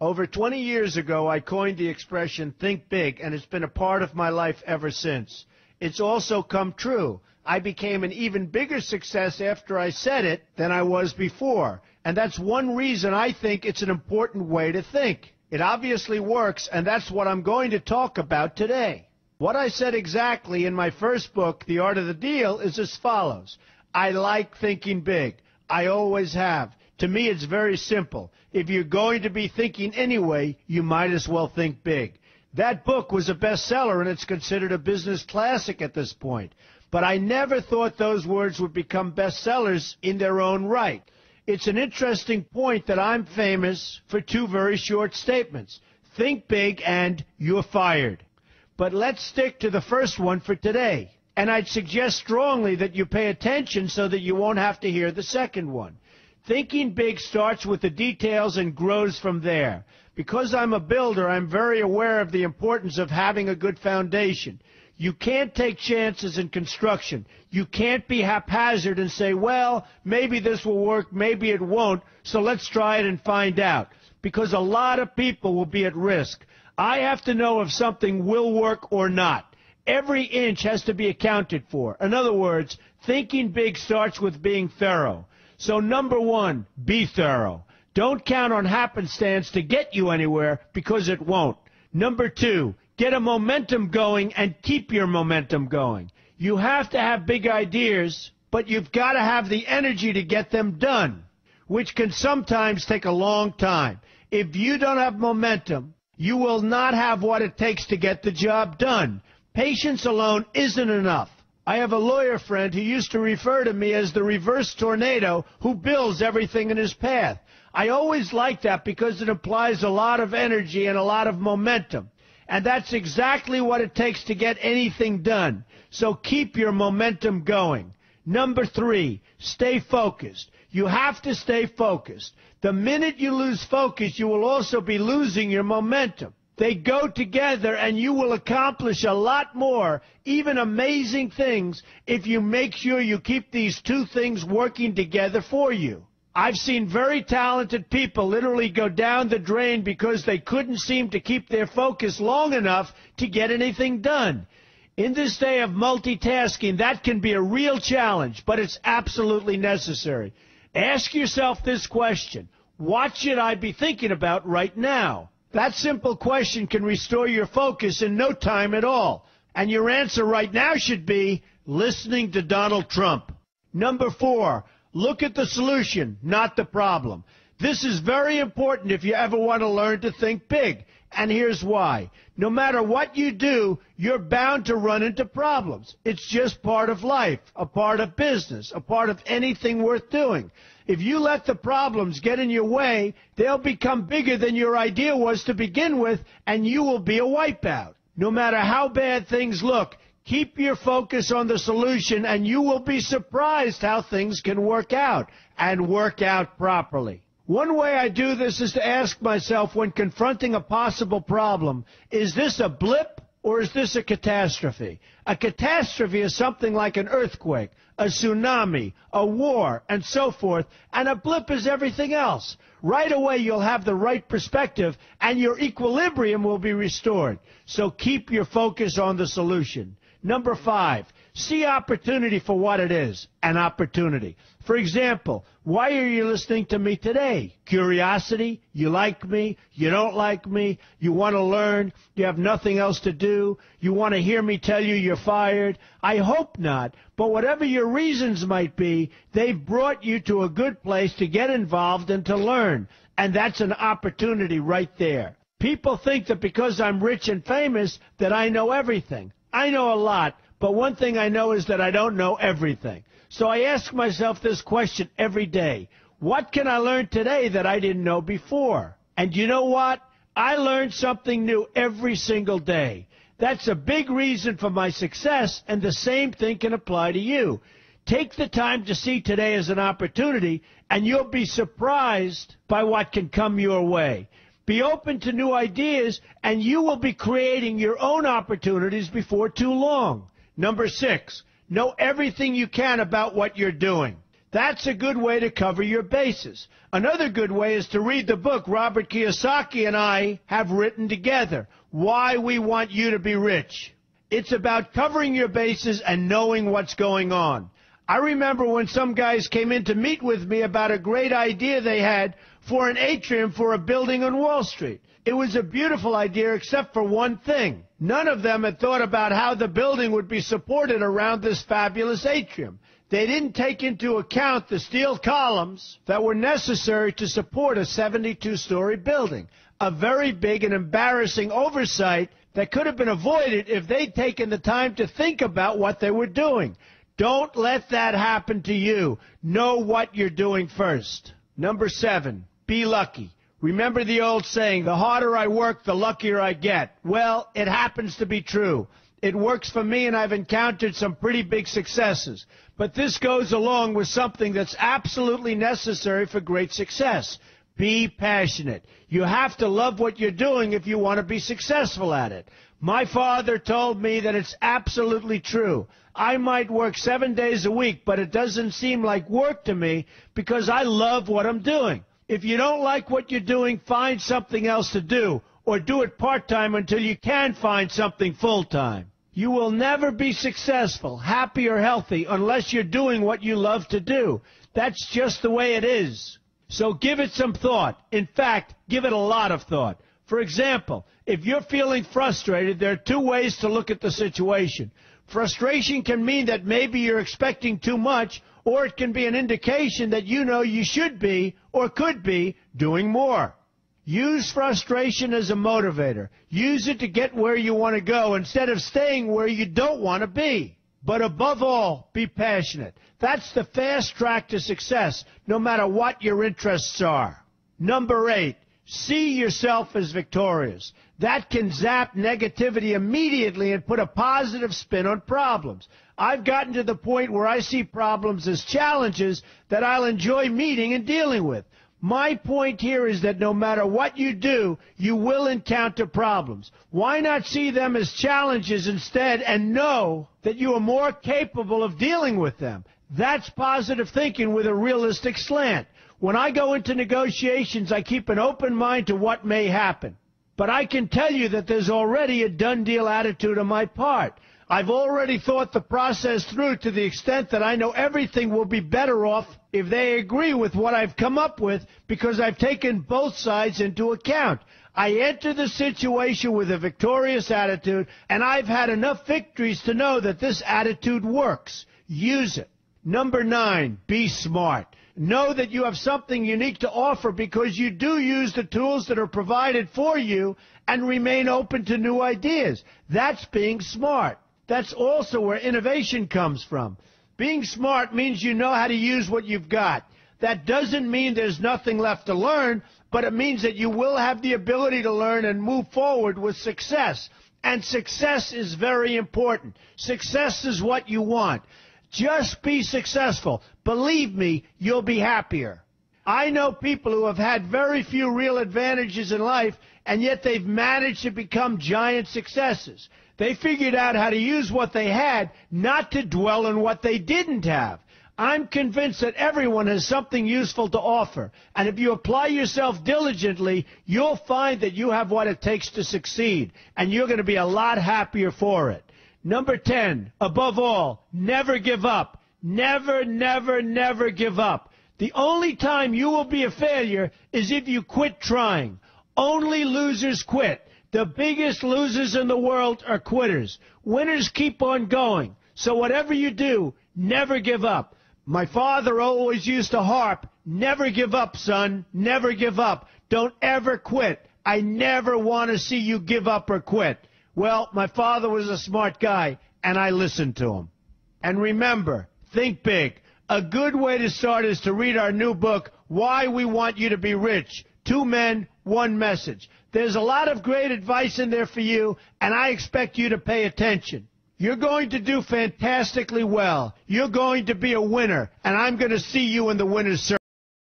Over 20 years ago, I coined the expression, think big, and it's been a part of my life ever since. It's also come true. I became an even bigger success after I said it than I was before. And that's one reason I think it's an important way to think. It obviously works, and that's what I'm going to talk about today. What I said exactly in my first book, The Art of the Deal, is as follows. I like thinking big. I always have. To me, it's very simple. If you're going to be thinking anyway, you might as well think big. That book was a bestseller, and it's considered a business classic at this point. But I never thought those words would become bestsellers in their own right. It's an interesting point that I'm famous for two very short statements. Think big and you're fired. But let's stick to the first one for today. And I'd suggest strongly that you pay attention so that you won't have to hear the second one. Thinking big starts with the details and grows from there. Because I'm a builder, I'm very aware of the importance of having a good foundation. You can't take chances in construction. You can't be haphazard and say, well, maybe this will work, maybe it won't, so let's try it and find out. Because a lot of people will be at risk. I have to know if something will work or not. Every inch has to be accounted for. In other words, thinking big starts with being thorough. So number one, be thorough. Don't count on happenstance to get you anywhere because it won't. Number two, get a momentum going and keep your momentum going. You have to have big ideas, but you've got to have the energy to get them done, which can sometimes take a long time. If you don't have momentum, you will not have what it takes to get the job done. Patience alone isn't enough. I have a lawyer friend who used to refer to me as the reverse tornado who builds everything in his path. I always like that because it implies a lot of energy and a lot of momentum. And that's exactly what it takes to get anything done. So keep your momentum going. Number three, stay focused. You have to stay focused. The minute you lose focus, you will also be losing your momentum. They go together, and you will accomplish a lot more, even amazing things, if you make sure you keep these two things working together for you. I've seen very talented people literally go down the drain because they couldn't seem to keep their focus long enough to get anything done. In this day of multitasking, that can be a real challenge, but it's absolutely necessary. Ask yourself this question: what should I be thinking about right now? That simple question can restore your focus in no time at all. And your answer right now should be listening to Donald Trump. Number four, look at the solution, not the problem. This is very important if you ever want to learn to think big. And here's why. No matter what you do, you're bound to run into problems. It's just part of life, a part of business, a part of anything worth doing. If you let the problems get in your way, they'll become bigger than your idea was to begin with, and you will be a wipeout. No matter how bad things look, keep your focus on the solution, and you will be surprised how things can work out, and work out properly. One way I do this is to ask myself when confronting a possible problem, is this a blip or is this a catastrophe? A catastrophe is something like an earthquake, a tsunami, a war, and so forth, and a blip is everything else. Right away you'll have the right perspective and your equilibrium will be restored. So keep your focus on the solution. Number five, see opportunity for what it is, an opportunity. For example, why are you listening to me today? Curiosity? You like me? You don't like me? You want to learn? You have nothing else to do? You want to hear me tell you you're fired? I hope not. But whatever your reasons might be, they've brought you to a good place to get involved and to learn. And that's an opportunity right there. People think that because I'm rich and famous that I know everything. I know a lot, but one thing I know is that I don't know everything. So I ask myself this question every day. What can I learn today that I didn't know before? And you know what? I learn something new every single day. That's a big reason for my success, and the same thing can apply to you. Take the time to see today as an opportunity, and you'll be surprised by what can come your way. Be open to new ideas, and you will be creating your own opportunities before too long. Number six, know everything you can about what you're doing. That's a good way to cover your bases. Another good way is to read the book Robert Kiyosaki and I have written together, Why We Want You to Be Rich. It's about covering your bases and knowing what's going on. I remember when some guys came in to meet with me about a great idea they had for an atrium for a building on Wall Street. It was a beautiful idea except for one thing. None of them had thought about how the building would be supported around this fabulous atrium. They didn't take into account the steel columns that were necessary to support a 72-story building, a very big and embarrassing oversight that could have been avoided if they'd taken the time to think about what they were doing. Don't let that happen to you. Know what you're doing first. Number 7, be lucky. Remember the old saying, the harder I work, the luckier I get. Well, it happens to be true. It works for me, and I've encountered some pretty big successes. But this goes along with something that's absolutely necessary for great success. Be passionate. You have to love what you're doing if you want to be successful at it. My father told me that it's absolutely true. I might work 7 days a week, but it doesn't seem like work to me because I love what I'm doing. If you don't like what you're doing, find something else to do, or do it part-time until you can find something full-time. You will never be successful, happy, or healthy unless you're doing what you love to do. That's just the way it is. So give it some thought. In fact, give it a lot of thought. For example, if you're feeling frustrated, there are 2 ways to look at the situation. Frustration can mean that maybe you're expecting too much, or it can be an indication that you know you should be or could be doing more. Use frustration as a motivator. Use it to get where you want to go instead of staying where you don't want to be. But above all, be passionate. That's the fast track to success, no matter what your interests are. Number 8, see yourself as victorious. That can zap negativity immediately and put a positive spin on problems. I've gotten to the point where I see problems as challenges that I'll enjoy meeting and dealing with. My point here is that no matter what you do, you will encounter problems. Why not see them as challenges instead and know that you are more capable of dealing with them? That's positive thinking with a realistic slant. When I go into negotiations, I keep an open mind to what may happen. But I can tell you that there's already a done-deal attitude on my part. I've already thought the process through to the extent that I know everything will be better off if they agree with what I've come up with because I've taken both sides into account. I enter the situation with a victorious attitude, and I've had enough victories to know that this attitude works. Use it. Number 9, be smart. Know that you have something unique to offer because you do use the tools that are provided for you and remain open to new ideas. That's being smart. That's also where innovation comes from. Being smart means you know how to use what you've got. That doesn't mean there's nothing left to learn, but it means that you will have the ability to learn and move forward with success. And success is very important. Success is what you want. Just be successful. Believe me, you'll be happier. I know people who have had very few real advantages in life, and yet they've managed to become giant successes. They figured out how to use what they had, not to dwell on what they didn't have. I'm convinced that everyone has something useful to offer, and if you apply yourself diligently, you'll find that you have what it takes to succeed, and you're going to be a lot happier for it. Number 10, above all, never give up. Never, never, never give up. The only time you will be a failure is if you quit trying. Only losers quit. The biggest losers in the world are quitters. Winners keep on going. So whatever you do, never give up. My father always used to harp, never give up, son, never give up. Don't ever quit. I never want to see you give up or quit. Well, my father was a smart guy, and I listened to him. And remember, think big. A good way to start is to read our new book, Why We Want You to Be Rich. 2 men, 1 message. There's a lot of great advice in there for you, and I expect you to pay attention. You're going to do fantastically well. You're going to be a winner, and I'm going to see you in the winner's circle.